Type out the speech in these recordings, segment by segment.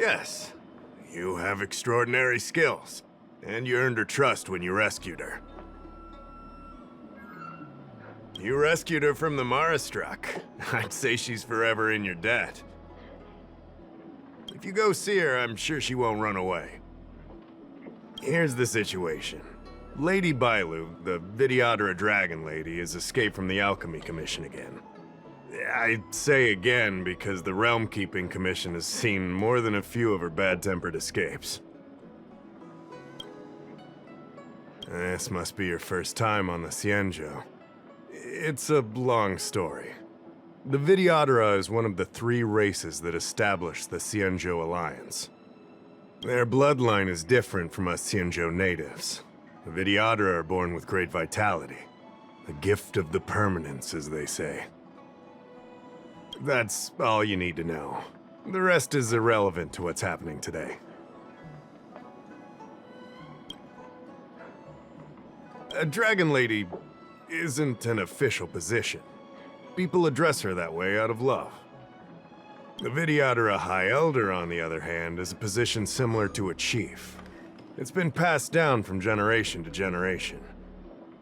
Yes, you have extraordinary skills, and you earned her trust when you rescued her. You rescued her from the Marastruck. I'd say she's forever in your debt. If you go see her, I'm sure she won't run away. Here's the situation. Lady Байлу, the Videodora Dragon Lady, has escaped from the Alchemy Commission again. I say again because the Realm Keeping Commission has seen more than a few of her bad-tempered escapes. This must be your first time on the Xianzhou. It's a long story. The Videodora is one of the 3 races that established the Xianzhou Alliance. Their bloodline is different from us Xianzhou natives. The Videodora are born with great vitality. The gift of the permanence, as they say. That's all you need to know. The rest is irrelevant to what's happening today. A Dragon Lady isn't an official position. People address her that way out of love. The Videodora High Elder, on the other hand, is a position similar to a chief. It's been passed down from generation to generation.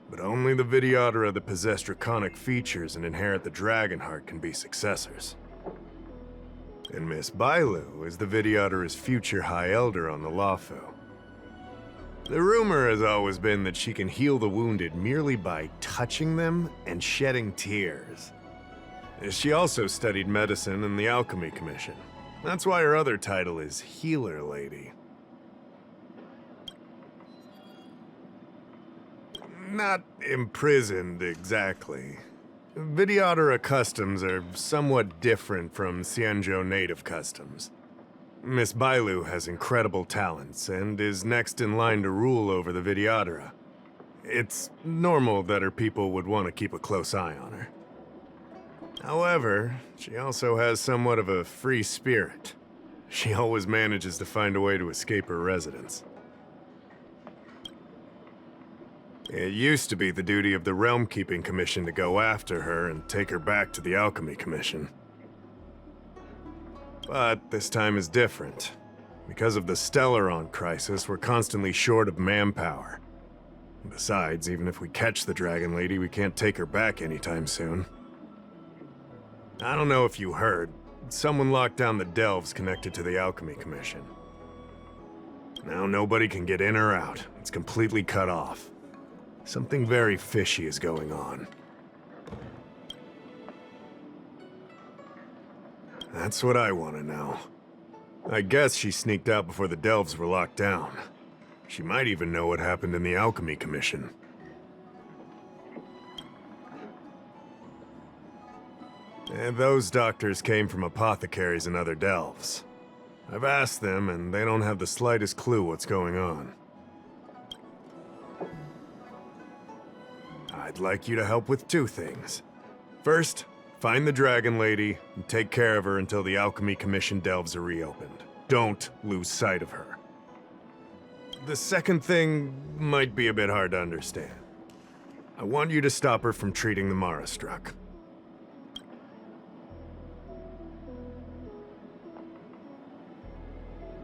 But only the Videodora that possess draconic features and inherit the dragon heart can be successors. And Miss Байлу is the Videodora's future High Elder on the Lawfu. The rumor has always been that she can heal the wounded merely by touching them and shedding tears. She also studied medicine in the Alchemy Commission. That's why her other title is Healer Lady. Not imprisoned, exactly. Videodora customs are somewhat different from Xianzhou native customs. Miss Байлу has incredible talents and is next in line to rule over the Videodora. It's normal that her people would want to keep a close eye on her. However, she also has somewhat of a free spirit. She always manages to find a way to escape her residence. It used to be the duty of the Realm Keeping Commission to go after her and take her back to the Alchemy Commission. But this time is different. Because of the Stellaron crisis, we're constantly short of manpower. Besides, even if we catch the Dragon Lady, we can't take her back anytime soon. I don't know if you heard, someone locked down the delves connected to the Alchemy Commission. Now nobody can get in or out. It's completely cut off. Something very fishy is going on. That's what I want to know. I guess she sneaked out before the delves were locked down. She might even know what happened in the Alchemy Commission. And those doctors came from apothecaries and other delves. I've asked them, and they don't have the slightest clue what's going on. I'd like you to help with 2 things. First, find the Dragon Lady and take care of her until the Alchemy Commission delves are reopened. Don't lose sight of her. The second thing might be a bit hard to understand. I want you to stop her from treating the Marastruck.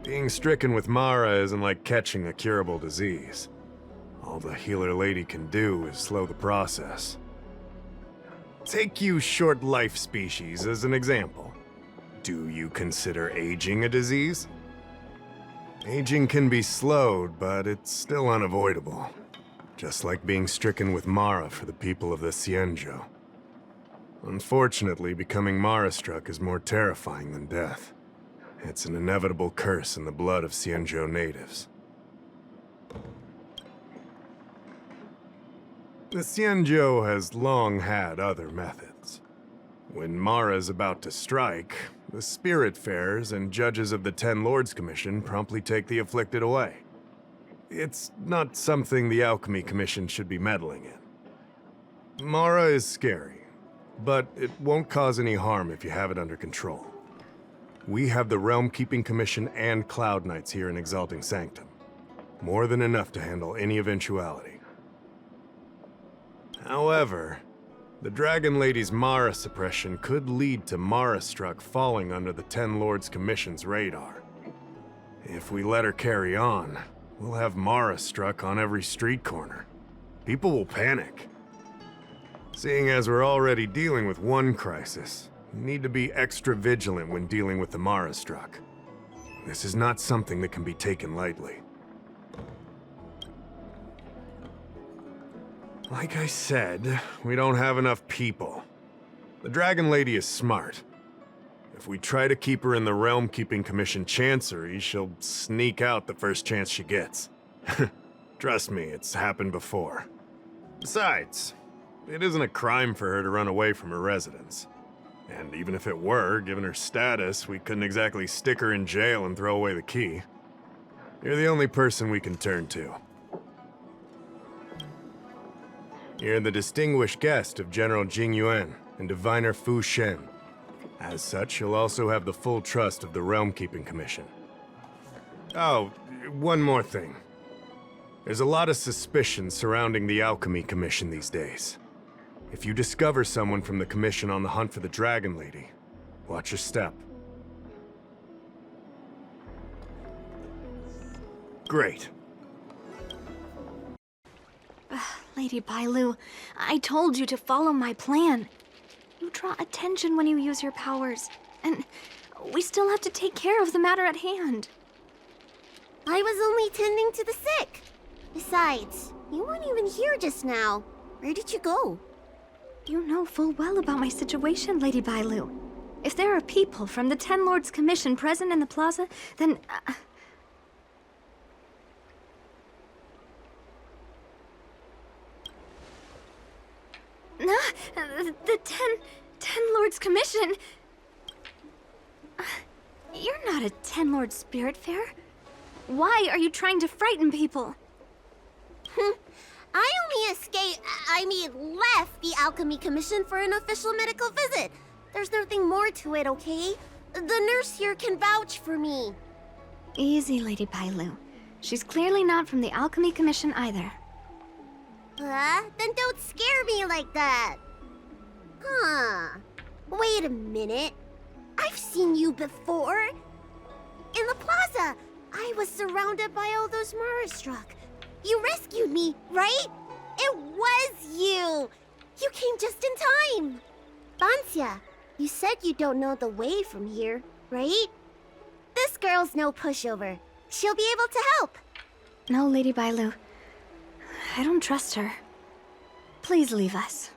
Being stricken with Mara isn't like catching a curable disease. All the Healer Lady can do is slow the process. Take you short life species as an example. Do you consider aging a disease? Aging can be slowed, but it's still unavoidable. Just like being stricken with Mara for the people of the Xianzhou. Unfortunately, becoming Mara-struck is more terrifying than death. It's an inevitable curse in the blood of Xianzhou natives. The Xianzhou has long had other methods. When Mara is about to strike, the Spiritfarers and judges of the Ten Lords Commission promptly take the afflicted away. It's not something the Alchemy Commission should be meddling in. Mara is scary, but it won't cause any harm if you have it under control. We have the Realm Keeping Commission and Cloud Knights here in Exalting Sanctum. More than enough to handle any eventuality. However, the Dragon Lady's Mara suppression could lead to Mara-struck falling under the Ten Lords Commission's radar. If we let her carry on, we'll have Mara struck on every street corner. People will panic. Seeing as we're already dealing with one crisis, we need to be extra vigilant when dealing with the Mara struck. This is not something that can be taken lightly. Like I said, we don't have enough people. The Dragon Lady is smart. If we try to keep her in the Realm Keeping Commission Chancery, she'll sneak out the first chance she gets. Trust me, it's happened before. Besides, it isn't a crime for her to run away from her residence. And even if it were, given her status, we couldn't exactly stick her in jail and throw away the key. You're the only person we can turn to. You're the distinguished guest of General Jing Yuan and Diviner Fu Shen. As such, you'll also have the full trust of the Realm Keeping Commission. Oh, one more thing. There's a lot of suspicion surrounding the Alchemy Commission these days. If you discover someone from the Commission on the hunt for the Dragon Lady, watch your step. Great. Lady Bailu, I told you to follow my plan. You draw attention when you use your powers, and we still have to take care of the matter at hand. I was only tending to the sick. Besides, you weren't even here just now. Where did you go? You know full well about my situation, Lady Bailu. If there are people from the Ten Lords Commission present in the plaza, then... The Ten Lords Commission? You're not a Ten Lord Spiritfarer. Why are you trying to frighten people? I only left the Alchemy Commission for an official medical visit. There's nothing more to it, okay? The nurse here can vouch for me. Easy, Lady Bailu. She's clearly not from the Alchemy Commission either. Then don't scare me like that. Huh. Wait a minute. I've seen you before. In the plaza, I was surrounded by all those Mara-struck. You rescued me, right? It was you! You came just in time! Bancia, you said you don't know the way from here, right? This girl's no pushover. She'll be able to help. No, Lady Bailu. I don't trust her. Please leave us.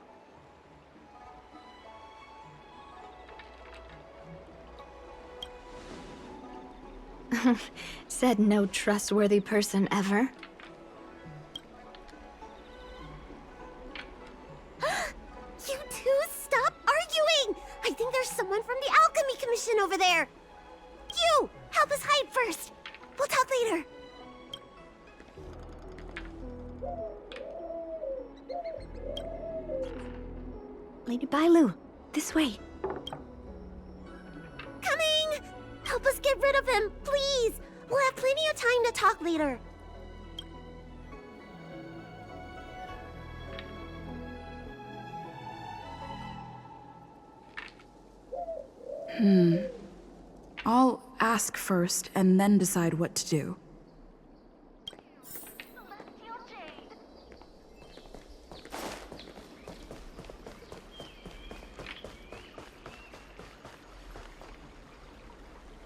Said no trustworthy person ever. You two, stop arguing! I think there's someone from the Alchemy Commission over there. You, help us hide first. We'll talk later. Lady Bailu, this way. Coming! Help us get rid of him, please! We'll have plenty of time to talk later. I'll ask first and then decide what to do.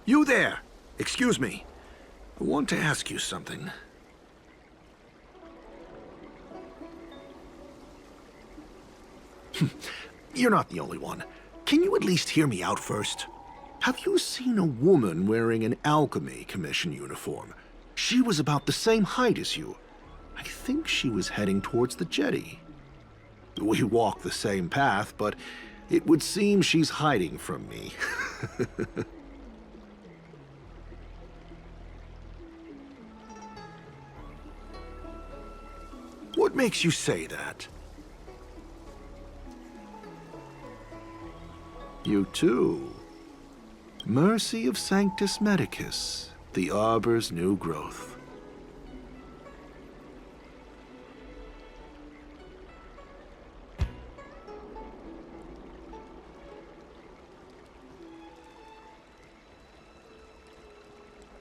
You there! Excuse me. I want to ask you something. You're not the only one. Can you at least hear me out first? Have you seen a woman wearing an Alchemy Commission uniform? She was about the same height as you. I think she was heading towards the jetty. We walk the same path, but it would seem she's hiding from me. What makes you say that? You too. Mercy of Sanctus Medicus, the Arbor's new growth.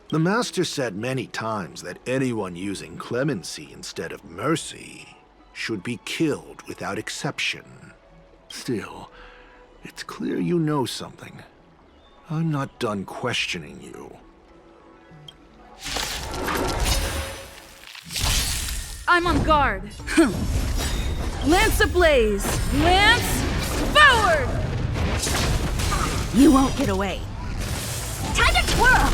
The Master said many times that anyone using clemency instead of mercy should be killed without exception. Still, it's clear you know something. I'm not done questioning you. I'm on guard. Lance ablaze! Lance forward! You won't get away. Time to twirl!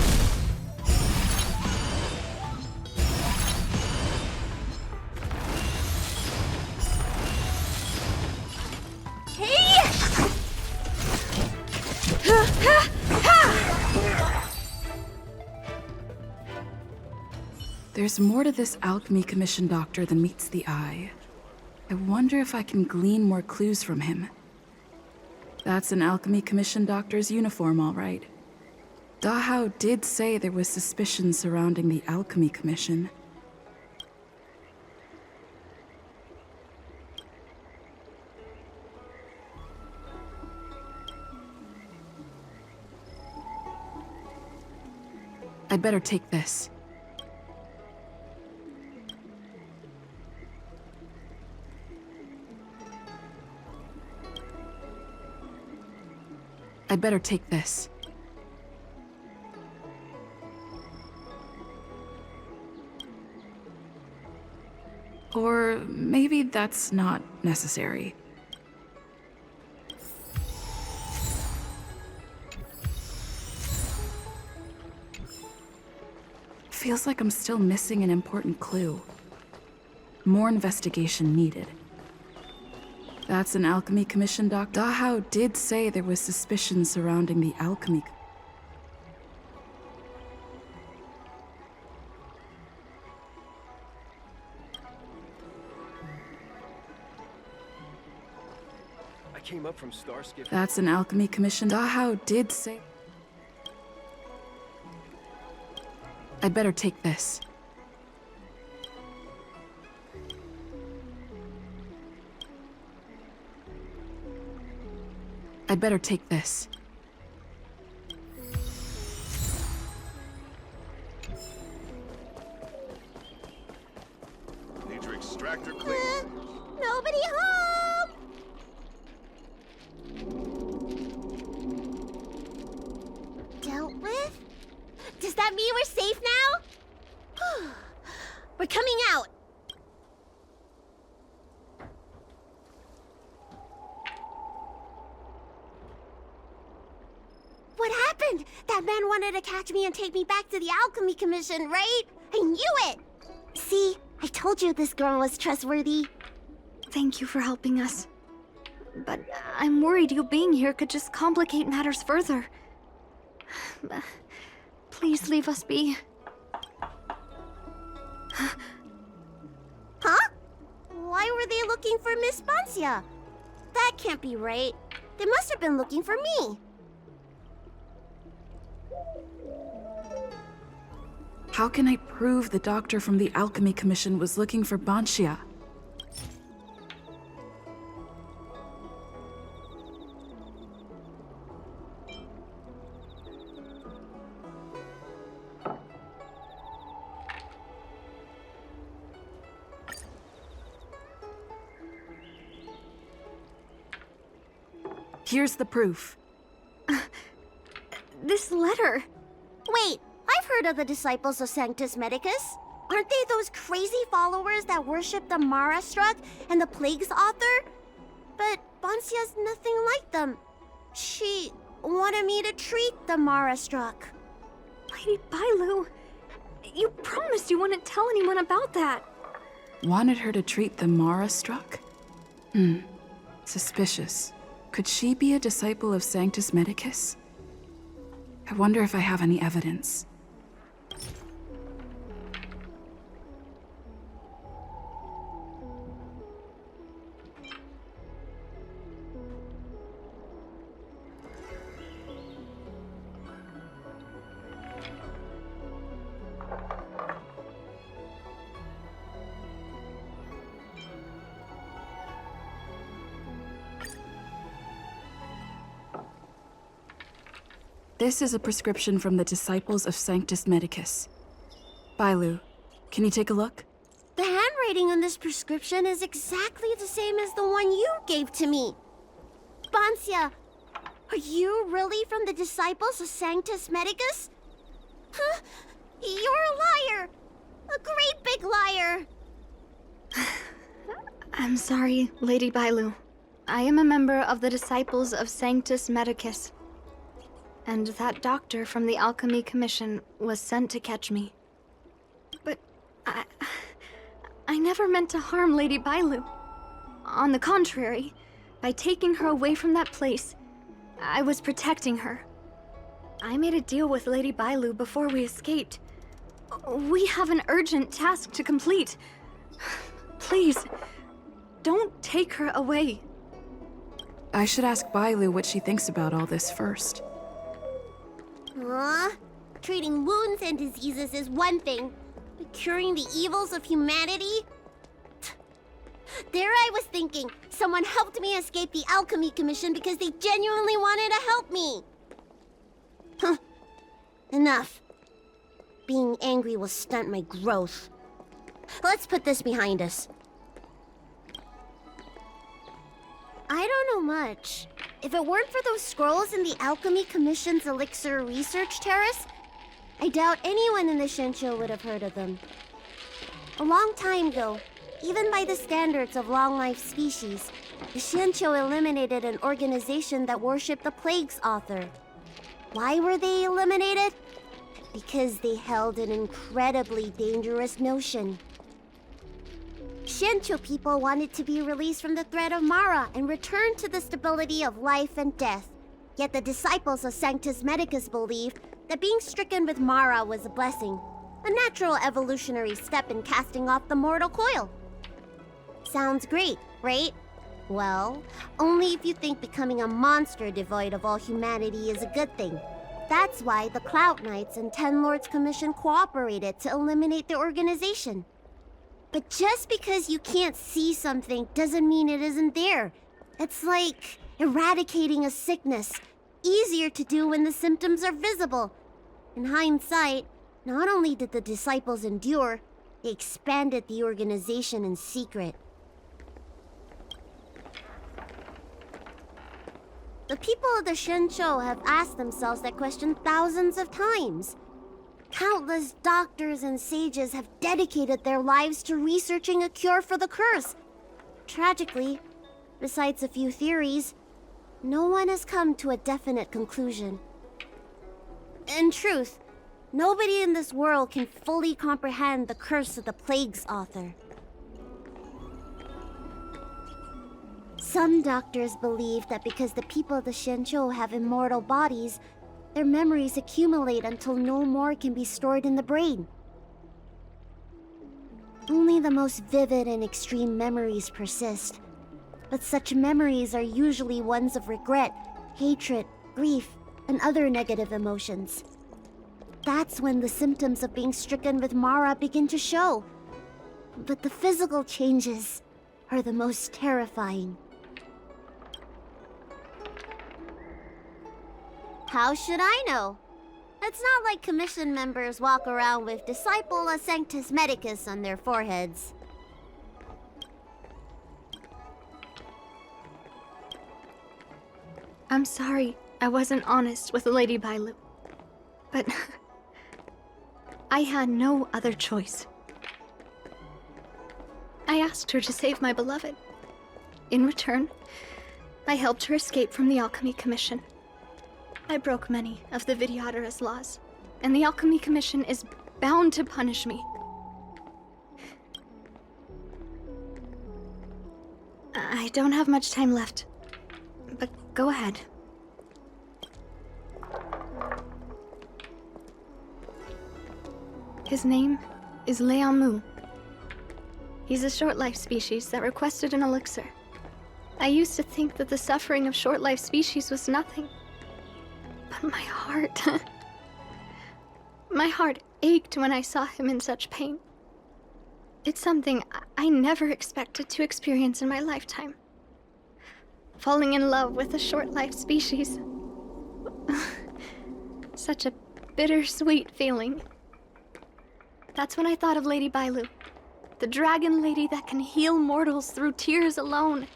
There's more to this alchemy commission doctor than meets the eye. I wonder if I can glean more clues from him. That's an alchemy commission doctor's uniform, all right. Dahao did say there was suspicion surrounding the alchemy commission. I'd better take this. I'd better take this. Or maybe that's not necessary. Feels like I'm still missing an important clue. More investigation needed. That's an alchemy commission doctor. Dahao did say there was suspicion surrounding the alchemy. I came up from Starskip. That's an alchemy commission. Dahao did say. I'd better take this. I'd better take this. Need your extractor clean. Nobody home! Dealt with? Does that mean we're safe now? We're coming out! What happened? That man wanted to catch me and take me back to the Alchemy Commission, right? I knew it! See, I told you this girl was trustworthy. Thank you for helping us. But I'm worried you being here could just complicate matters further. Please leave us be. Huh? Why were they looking for Miss Bancia? That can't be right. They must have been looking for me. How can I prove the doctor from the Alchemy Commission was looking for Banshia? Here's the proof. This letter. Wait, I've heard of the disciples of Sanctus Medicus. Aren't they those crazy followers that worship the Mara Struck and the Plague's author? But Bancia's nothing like them. She wanted me to treat the Mara Struck. Lady Bailu, you promised you wouldn't tell anyone about that. Wanted her to treat the Mara struck? Suspicious. Could she be a disciple of Sanctus Medicus? I wonder if I have any evidence. This is a prescription from the Disciples of Sanctus Medicus. Байлу, can you take a look? The handwriting on this prescription is exactly the same as the one you gave to me. Bancia, are you really from the Disciples of Sanctus Medicus? Huh? You're a liar! A great big liar! I'm sorry, Lady Байлу. I am a member of the Disciples of Sanctus Medicus. And that doctor from the Alchemy Commission was sent to catch me. But I never meant to harm Lady Байлu. On the contrary, by taking her away from that place, I was protecting her. I made a deal with Lady Байлu before we escaped. We have an urgent task to complete. Please, don't take her away. I should ask Байлu what she thinks about all this first. Treating wounds and diseases is one thing, but curing the evils of humanity? There I was thinking, someone helped me escape the Alchemy Commission because they genuinely wanted to help me. Huh. Enough. Being angry will stunt my growth. Let's put this behind us. I don't know much. If it weren't for those scrolls in the Alchemy Commission's Elixir Research Terrace, I doubt anyone in the Shincho would have heard of them. A long time ago, even by the standards of long-life species, the Shincho eliminated an organization that worshipped the Plague's author. Why were they eliminated? Because they held an incredibly dangerous notion. Shincho people wanted to be released from the threat of Mara and return to the stability of life and death. Yet the disciples of Sanctus Medicus believed that being stricken with Mara was a blessing, a natural evolutionary step in casting off the mortal coil. Sounds great, right? Well, only if you think becoming a monster devoid of all humanity is a good thing. That's why the Cloud Knights and Ten Lords Commission cooperated to eliminate the organization. But just because you can't see something doesn't mean it isn't there. It's like eradicating a sickness. Easier to do when the symptoms are visible. In hindsight, not only did the disciples endure, they expanded the organization in secret. The people of the Shincho have asked themselves that question thousands of times. Countless doctors and sages have dedicated their lives to researching a cure for the curse. Tragically, besides a few theories, no one has come to a definite conclusion. In truth, nobody in this world can fully comprehend the curse of the Plague's author. Some doctors believe that because the people of the Shincho have immortal bodies, their memories accumulate until no more can be stored in the brain. Only the most vivid and extreme memories persist, but such memories are usually ones of regret, hatred, grief, and other negative emotions. That's when the symptoms of being stricken with Mara begin to show. But the physical changes are the most terrifying. How should I know? It's not like commission members walk around with Disciple of Sanctus Medicus on their foreheads. I'm sorry I wasn't honest with Lady Байлu. But I had no other choice. I asked her to save my beloved. In return, I helped her escape from the Alchemy Commission. I broke many of the Vidyadhara's laws, and the Alchemy Commission is bound to punish me. I don't have much time left, but go ahead. His name is Leamu. He's a short-life species that requested an elixir. I used to think that the suffering of short-life species was nothing. But my heart ached when I saw him in such pain. It's something I never expected to experience in my lifetime. Falling in love with a short-life species. Such a bittersweet feeling. That's when I thought of Lady Bailu, the dragon lady that can heal mortals through tears alone.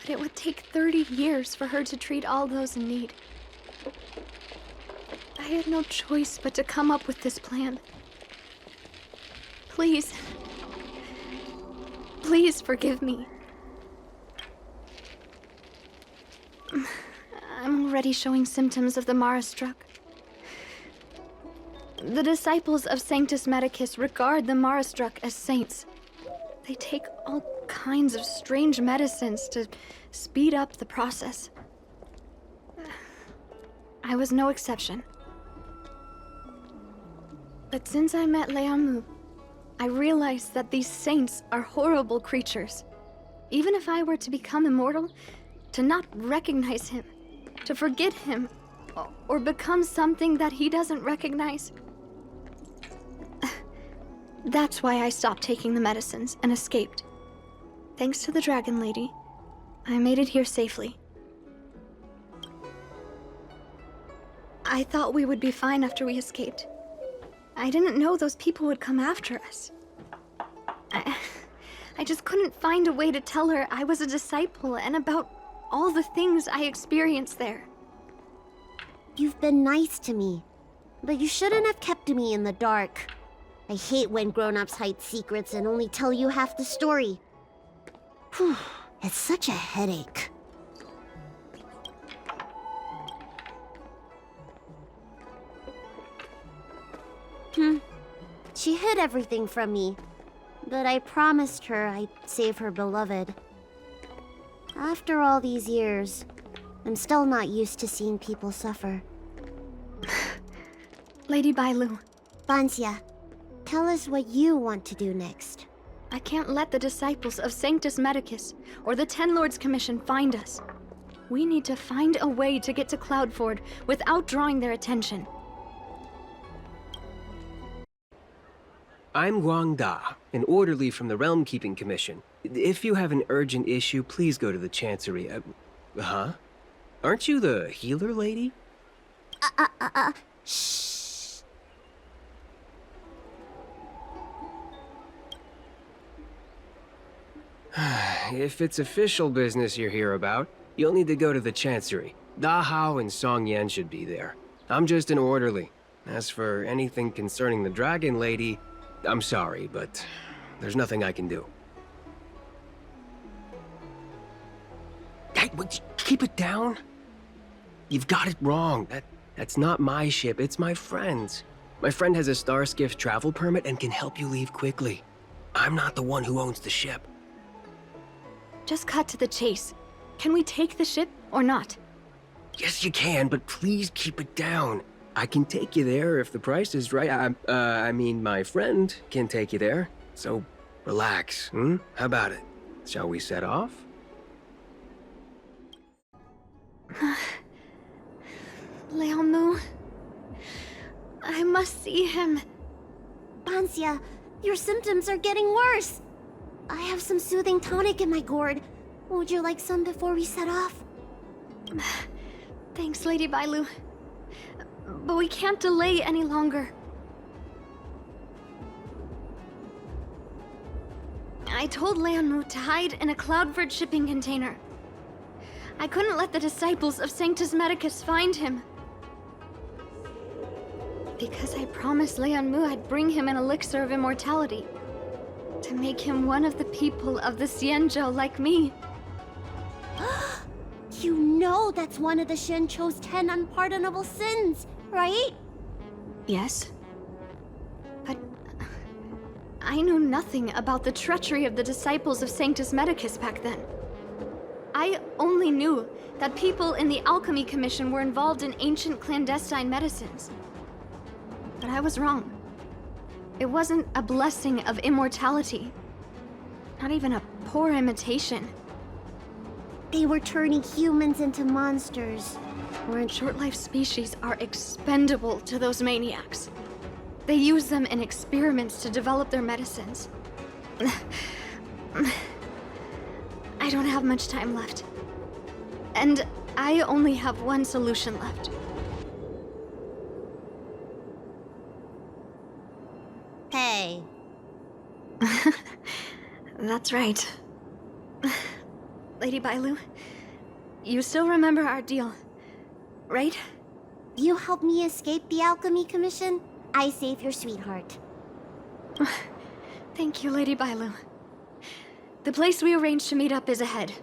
But it would take 30 years for her to treat all those in need. I had no choice but to come up with this plan. Please, please forgive me. I'm already showing symptoms of the Mara struck. The disciples of Sanctus Medicus regard the Mara struck as saints. They take all kinds of strange medicines to speed up the process. I was no exception. But since I met Leamu, I realized that these saints are horrible creatures. Even if I were to become immortal, to not recognize him, to forget him, or become something that he doesn't recognize. That's why I stopped taking the medicines and escaped. Thanks to the Dragon Lady, I made it here safely. I thought we would be fine after we escaped. I didn't know those people would come after us. I just couldn't find a way to tell her I was a disciple and about all the things I experienced there. You've been nice to me, but you shouldn't have kept me in the dark. I hate when grown-ups hide secrets and only tell you half the story. Whew, it's such a headache. She hid everything from me, but I promised her I'd save her beloved. After all these years, I'm still not used to seeing people suffer. Lady Bailu, Bansia, tell us what you want to do next. I can't let the disciples of Sanctus Medicus or the Ten Lords Commission find us. We need to find a way to get to Cloudford without drawing their attention. I'm Guang Da, an orderly from the Realm Keeping Commission. If you have an urgent issue, please go to the Chancery. Huh? Aren't you the healer lady? Shh. If it's official business you're here about, you'll need to go to the Chancery. Da Hao and Song Yan should be there. I'm just an orderly. As for anything concerning the Dragon Lady, I'm sorry, but there's nothing I can do. Hey, keep it down. You've got it wrong. That's not my ship, it's my friend's. My friend has a star skiff travel permit and can help you leave quickly. I'm not the one who owns the ship. Just cut to the chase. Can we take the ship or not? Yes, you can, but please keep it down. I can take you there if the price is right. I mean, my friend can take you there. So, relax, How about it? Shall we set off? Leamu, I must see him. Bansia, your symptoms are getting worse. I have some soothing tonic in my gourd. Would you like some before we set off? Thanks, Lady Bailu. But we can't delay any longer. I told Leamu to hide in a Cloudford shipping container. I couldn't let the disciples of Sanctus Medicus find him. Because I promised Leamu I'd bring him an elixir of immortality. To make him one of the people of the Xianzhou like me. You know that's one of the Shincho's 10 unpardonable sins, right? Yes. But I knew nothing about the treachery of the disciples of Sanctus Medicus back then. I only knew that people in the Alchemy Commission were involved in ancient clandestine medicines. But I was wrong. It wasn't a blessing of immortality. Not even a poor imitation. They were turning humans into monsters. Short-life species are expendable to those maniacs. They use them in experiments to develop their medicines. I don't have much time left. And I only have one solution left. That's right. Lady Bailu, you still remember our deal, right? You helped me escape the Alchemy Commission, I save your sweetheart. Thank you, Lady Bailu. The place we arranged to meet up is ahead.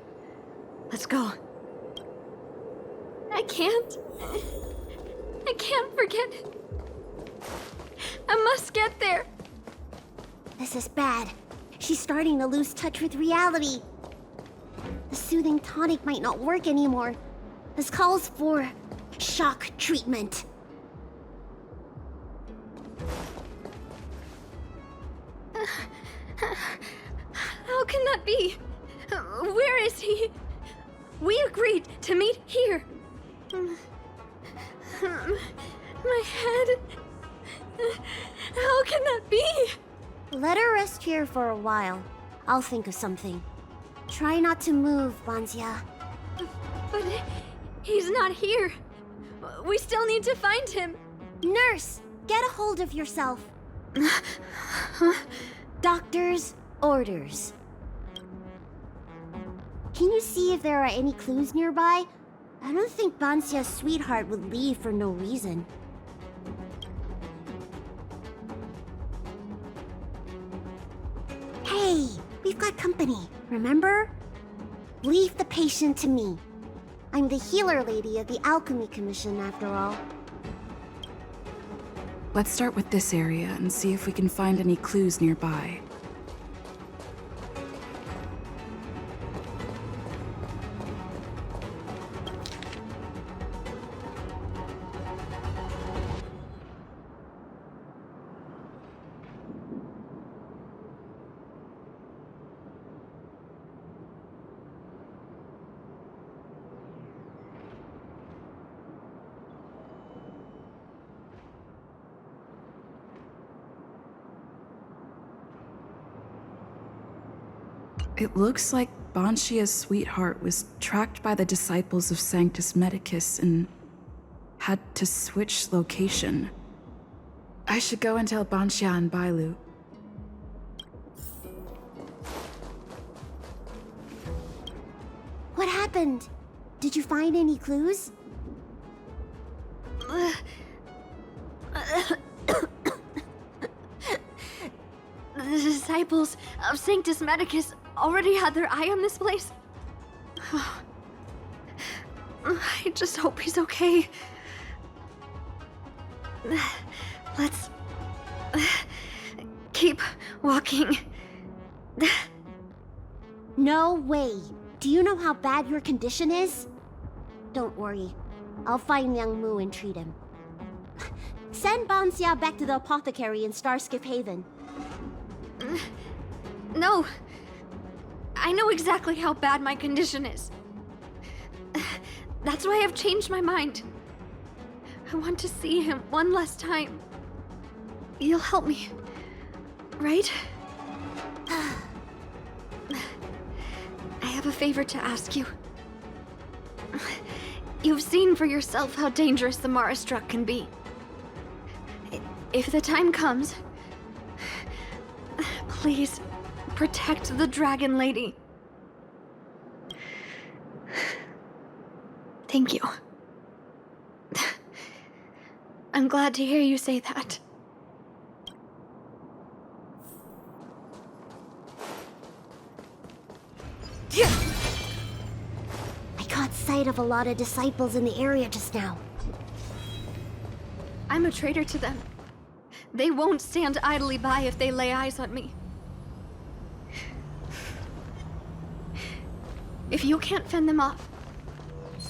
Let's go. I can't forget it. I must get there. This is bad. She's starting to lose touch with reality. The soothing tonic might not work anymore. This calls for shock treatment. How can that be? Where is he? We agreed to meet here. My head. How can that be? Let her rest here for a while. I'll think of something. Try not to move, Banzia. But he's not here. We still need to find him. Nurse, get a hold of yourself. Doctor's orders. Can you see if there are any clues nearby? I don't think Banzia's sweetheart would leave for no reason. Hey, we've got company, remember? Leave the patient to me. I'm the healer lady of the Alchemy Commission, after all. Let's start with this area and see if we can find any clues nearby. It looks like Banshia's sweetheart was tracked by the disciples of Sanctus Medicus and had to switch location. I should go and tell Banshia and Bailu. What happened? Did you find any clues? The disciples of Sanctus Medicus already had their eye on this place. I just hope he's okay. Let's keep walking. No way. Do you know how bad your condition is? Don't worry. I'll find Young Mu and treat him. Send Banxia back to the apothecary in Starskip Haven. No. I know exactly how bad my condition is. That's why I've changed my mind. I want to see him one last time. You'll help me, right? I have a favor to ask you. You've seen for yourself how dangerous the Mara Struck can be. If the time comes, please protect the Dragon Lady. Thank you. I'm glad to hear you say that. I caught sight of a lot of disciples in the area just now. I'm a traitor to them. They won't stand idly by if they lay eyes on me. If you can't fend them off,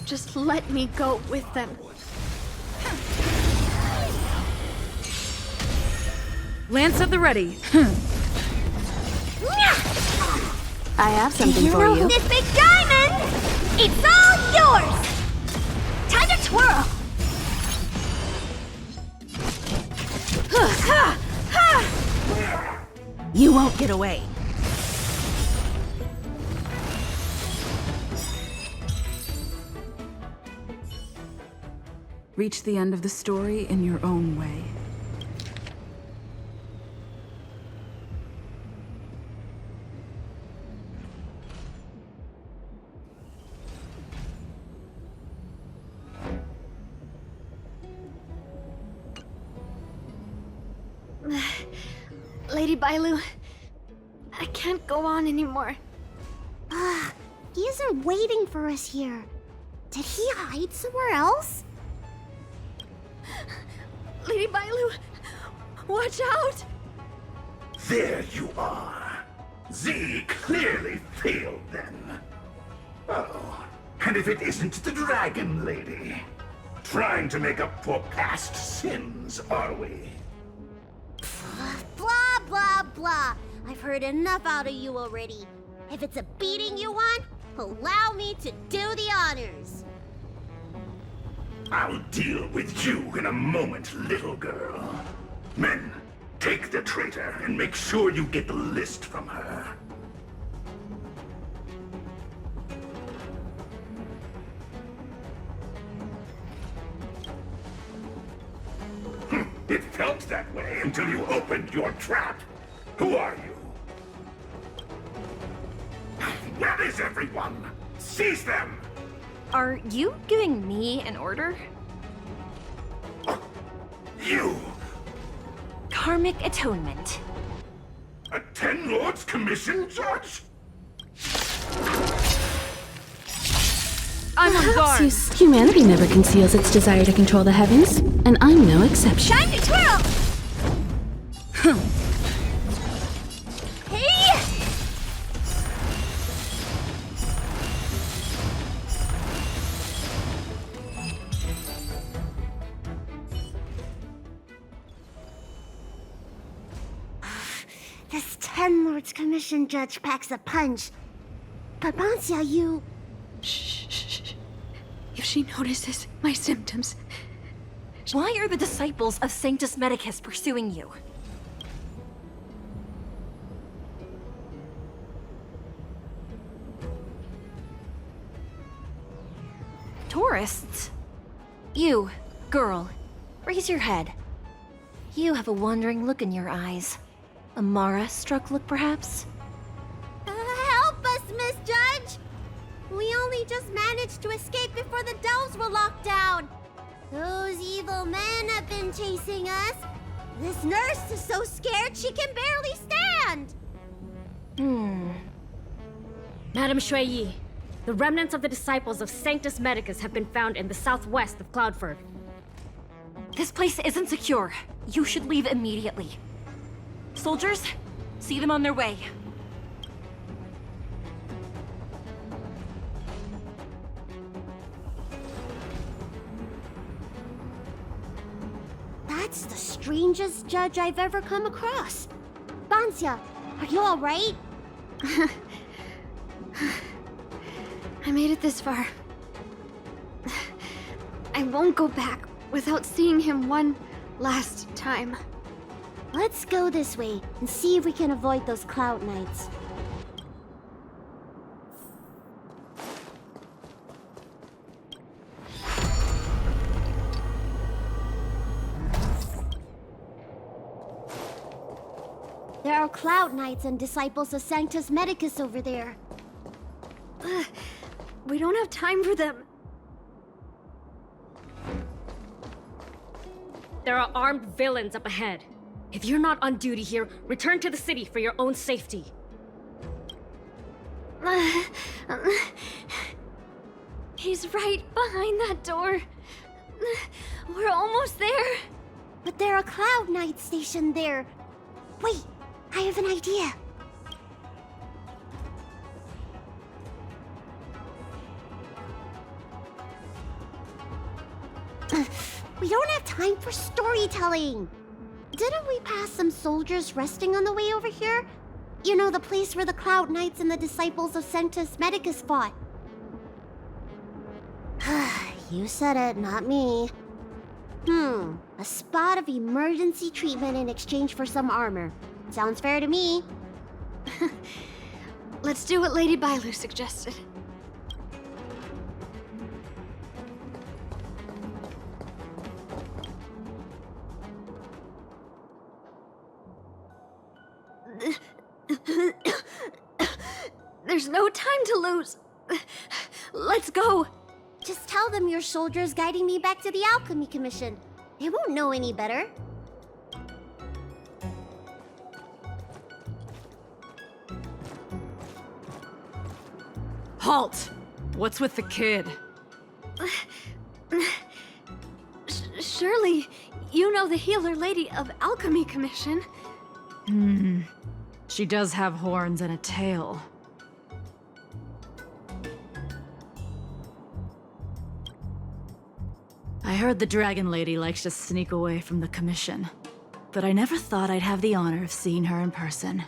just let me go with them. Lance at the ready. I have something for you. This big diamond! It's all yours! Time to twirl! You won't get away. Reach the end of the story in your own way. Lady Bailu, I can't go on anymore. He isn't waiting for us here. Did he hide somewhere else? Lady Bailu, watch out! There you are. Z clearly failed then. Oh, and if it isn't the Dragon Lady. Trying to make up for past sins, are we? Blah, blah, blah. I've heard enough out of you already. If it's a beating you want, allow me to do the honors. I'll deal with you in a moment, little girl. Men, take the traitor and make sure you get the list from her. It felt that way until you opened your trap. Who are you? Where is everyone? Seize them! Are you giving me an order? You! Karmic atonement. A Ten Lords Commission judge? I'm on guard. Zeus, humanity never conceals its desire to control the heavens, and I'm no exception. Time to twirl! Hey! This Ten Lords Commission judge packs a punch. But Bancia, you... Shh. If she notices my symptoms, Why are the disciples of Sanctus Medicus pursuing you? Tourists? You, girl, raise your head. You have a wandering look in your eyes. A Mara-struck look, perhaps? Help us, Miss Judge! We only just managed to escape before the dells were locked down. Those evil men have been chasing us. This nurse is so scared she can barely stand. Madame Shui, the remnants of the disciples of Sanctus Medicus have been found in the southwest of Cloudford. This place isn't secure. You should leave immediately. Soldiers, see them on their way. That's the strangest judge I've ever come across. Bancia, are you all right? I made it this far. I won't go back without seeing him one last time. Let's go this way and see if we can avoid those cloud knights. There are cloud knights and disciples of Sanctus Medicus over there. We don't have time for them. There are armed villains up ahead. If you're not on duty here, return to the city for your own safety. He's right behind that door. We're almost there. But there are cloud knights stationed there. Wait, I have an idea. We don't have time for storytelling. Didn't we pass some soldiers resting on the way over here? You know, the place where the Cloud Knights and the disciples of Sanctus Medicus fought. You said it, not me. A spot of emergency treatment in exchange for some armor. Sounds fair to me. Let's do what Lady Bailu suggested. There's no time to lose. Let's go. Just tell them your soldiers guiding me back to the Alchemy Commission. They won't know any better. Halt! What's with the kid? Surely, you know the healer lady of Alchemy Commission. She does have horns and a tail. I heard the Dragon Lady likes to sneak away from the Commission, but I never thought I'd have the honor of seeing her in person.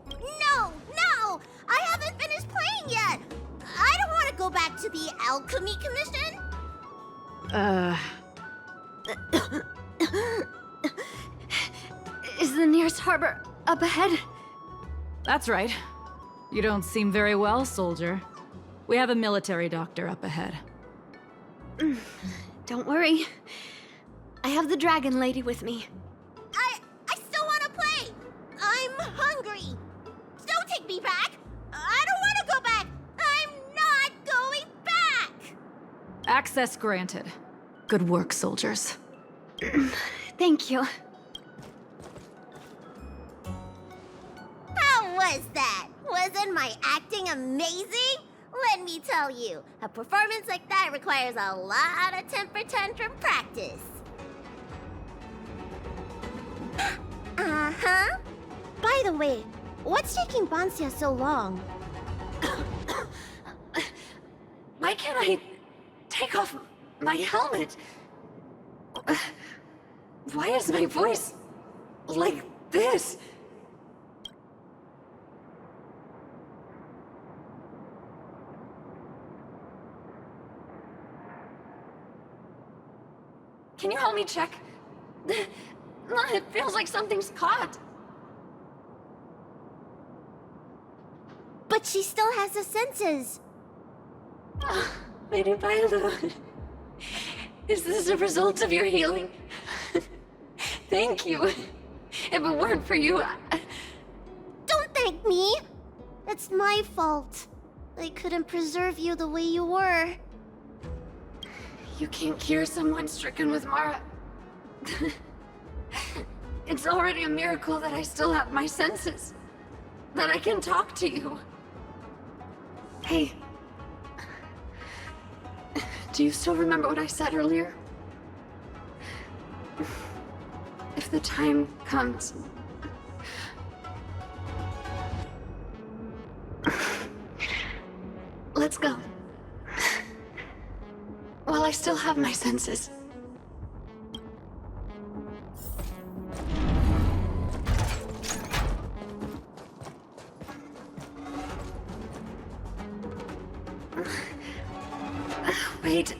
No! No! I haven't finished playing yet! I don't want to go back to the Alchemy Commission! Is the nearest harbor up ahead? That's right. You don't seem very well, soldier. We have a military doctor up ahead. Don't worry. I have the Dragon Lady with me. I still want to play! I'm hungry! Don't take me back! I don't want to go back! I'm not going back! Access granted. Good work, soldiers. Thank you. How was that? Wasn't my acting amazing? Let me tell you, a performance like that requires a lot of temper tantrum practice. Uh-huh. By the way, what's taking Bansia so long? Why can't I take off my helmet? Why is my voice like this? Can you help me check? It feels like something's caught. But she still has the senses. Lady Байлou, is this a result of your healing? Thank you. If it weren't for you, Don't thank me. It's my fault. I couldn't preserve you the way you were. You can't cure someone stricken with Mara. It's already a miracle that I still have my senses. That I can talk to you. Hey. Do you still remember what I said earlier? If the time comes... Let's go. While I still have my senses. Wait.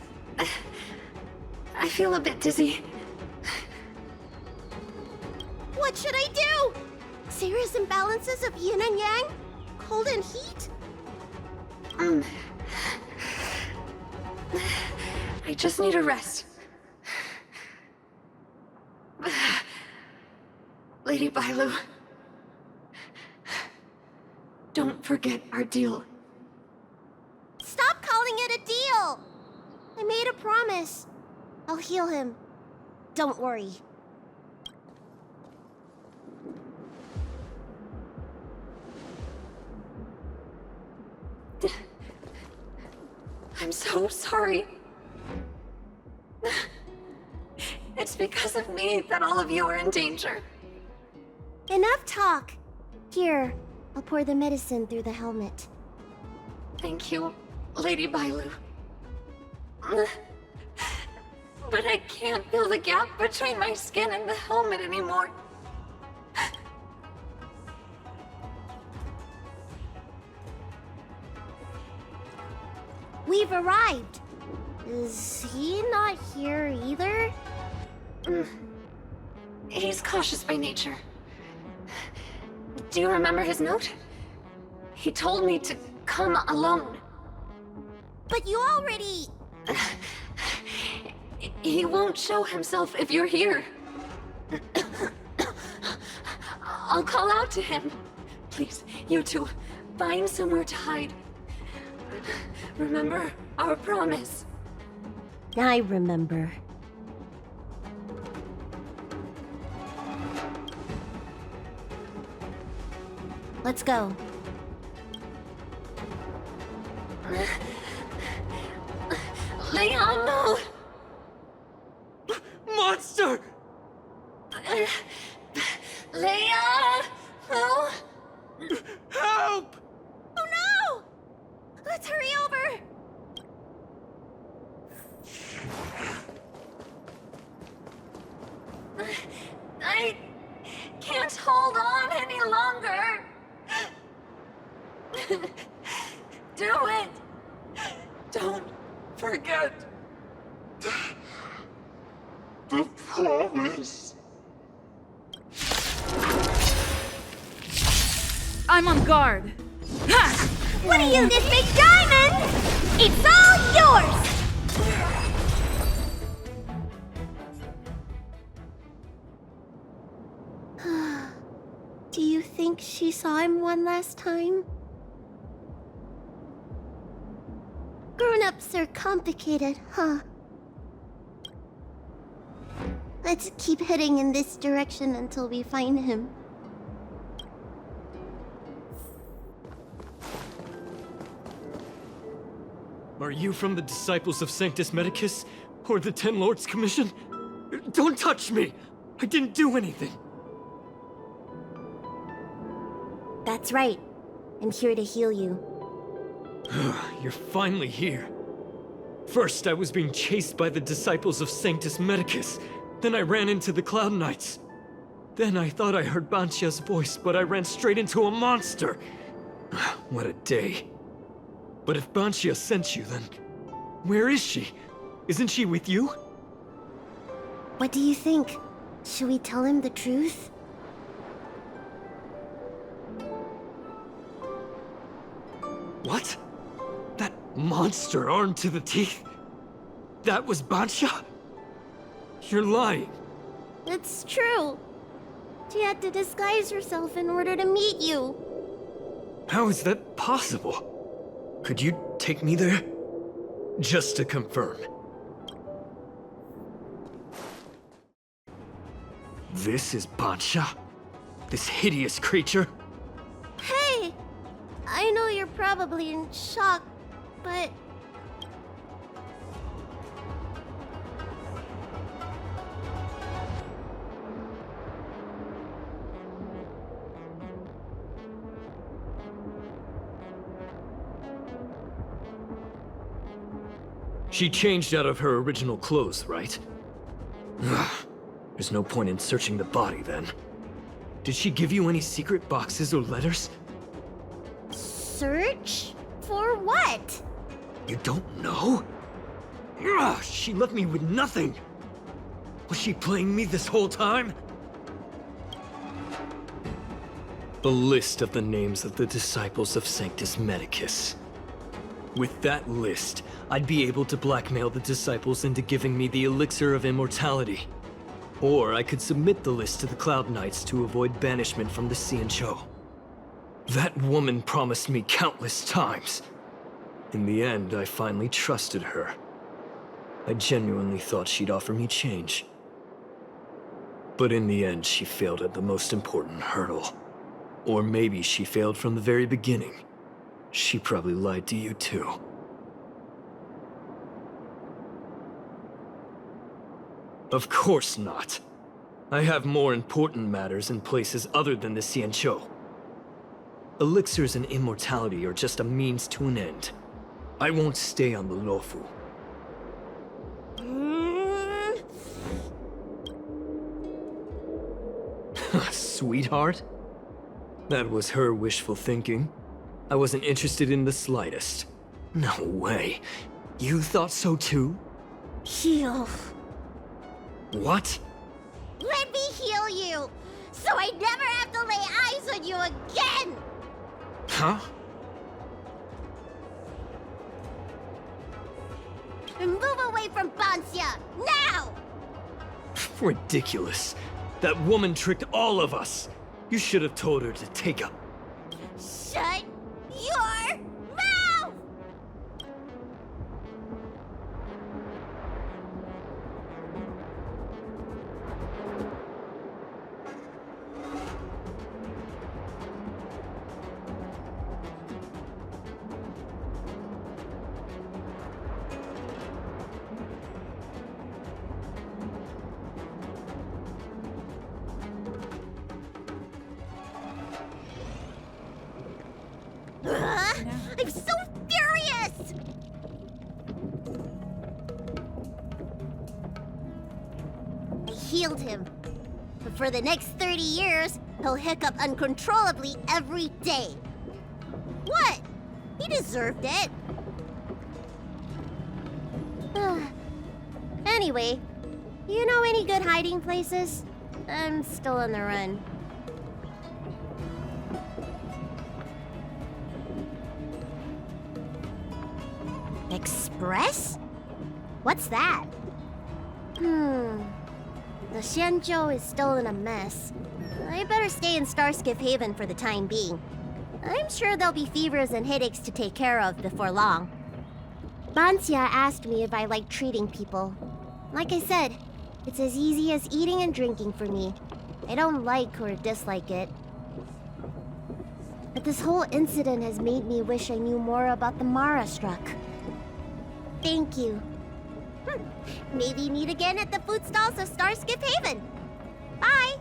I feel a bit dizzy. What should I do? Serious imbalances of yin and yang? Cold and heat? I just need a rest. Lady Байлou, don't forget our deal. Stop calling it a deal! I made a promise. I'll heal him. Don't worry. I'm so sorry. It's because of me that all of you are in danger. Enough talk. Here, I'll pour the medicine through the helmet. Thank you, Lady Байлou. But I can't feel the gap between my skin and the helmet anymore. We've arrived. Is he not here either? He's cautious by nature. Do you remember his note? He told me to come alone. But you already... He won't show himself if you're here. I'll call out to him. Please, you two, find somewhere to hide. Remember our promise. I remember. Let's go. Leon, no! Monster! Leon! No! Help! Oh no! Let's hurry over! I can't hold on any longer. Do it! Don't forget The promise. I'm on guard. What are you, this big diamond? It's all yours! Do you think she saw him one last time? Grown-ups are complicated, huh? Let's keep heading in this direction until we find him. Are you from the Disciples of Sanctus Medicus? Or the Ten Lords Commission? Don't touch me! I didn't do anything! That's right. I'm here to heal you. You're finally here. First, I was being chased by the Disciples of Sanctus Medicus. Then I ran into the Cloud Knights. Then I thought I heard Banchia's voice, but I ran straight into a monster. What a day. But if Banchia sent you, then where is she? Isn't she with you? What do you think? Should we tell him the truth? What? That monster armed to the teeth? That was Banchia? You're lying. It's true. She had to disguise herself in order to meet you. How is that possible? Could you take me there? Just to confirm. This is Banchia? This hideous creature? Hey! I know you're probably in shock, but... She changed out of her original clothes, right? Ugh. There's no point in searching the body, then. Did she give you any secret boxes or letters? Search? For what? You don't know? Ugh, she left me with nothing! Was she playing me this whole time? A list of the names of the Disciples of Sanctus Medicus. With that list, I'd be able to blackmail the Disciples into giving me the Elixir of Immortality. Or I could submit the list to the Cloud Knights to avoid banishment from the Xianzhou. That woman promised me countless times. In the end, I finally trusted her. I genuinely thought she'd offer me change. But in the end, she failed at the most important hurdle. Or maybe she failed from the very beginning. She probably lied to you too. Of course not. I have more important matters in places other than the Xianzhou. Elixirs and immortality are just a means to an end. I won't stay on the Luofu. Sweetheart? That was her wishful thinking. I wasn't interested in the slightest. No way. You thought so too? Heal. What? Let me heal you, so I never have to lay eyes on you again! Huh? And move away from Banxia, now! Ridiculous. That woman tricked all of us. You should have told her to take a... Shut your mouth! healed him. But for the next 30 years, he'll hiccup uncontrollably every day. What? He deserved it. Anyway, you know any good hiding places? I'm still on the run. Express? What's that? The Xianzhou is still in a mess. I better stay in Starskiff Haven for the time being. I'm sure there'll be fevers and headaches to take care of before long. Banxia asked me if I like treating people. Like I said, it's as easy as eating and drinking for me. I don't like or dislike it. But this whole incident has made me wish I knew more about the Mara struck. Thank you. Maybe meet again at the food stalls of Starskiff Haven. Bye!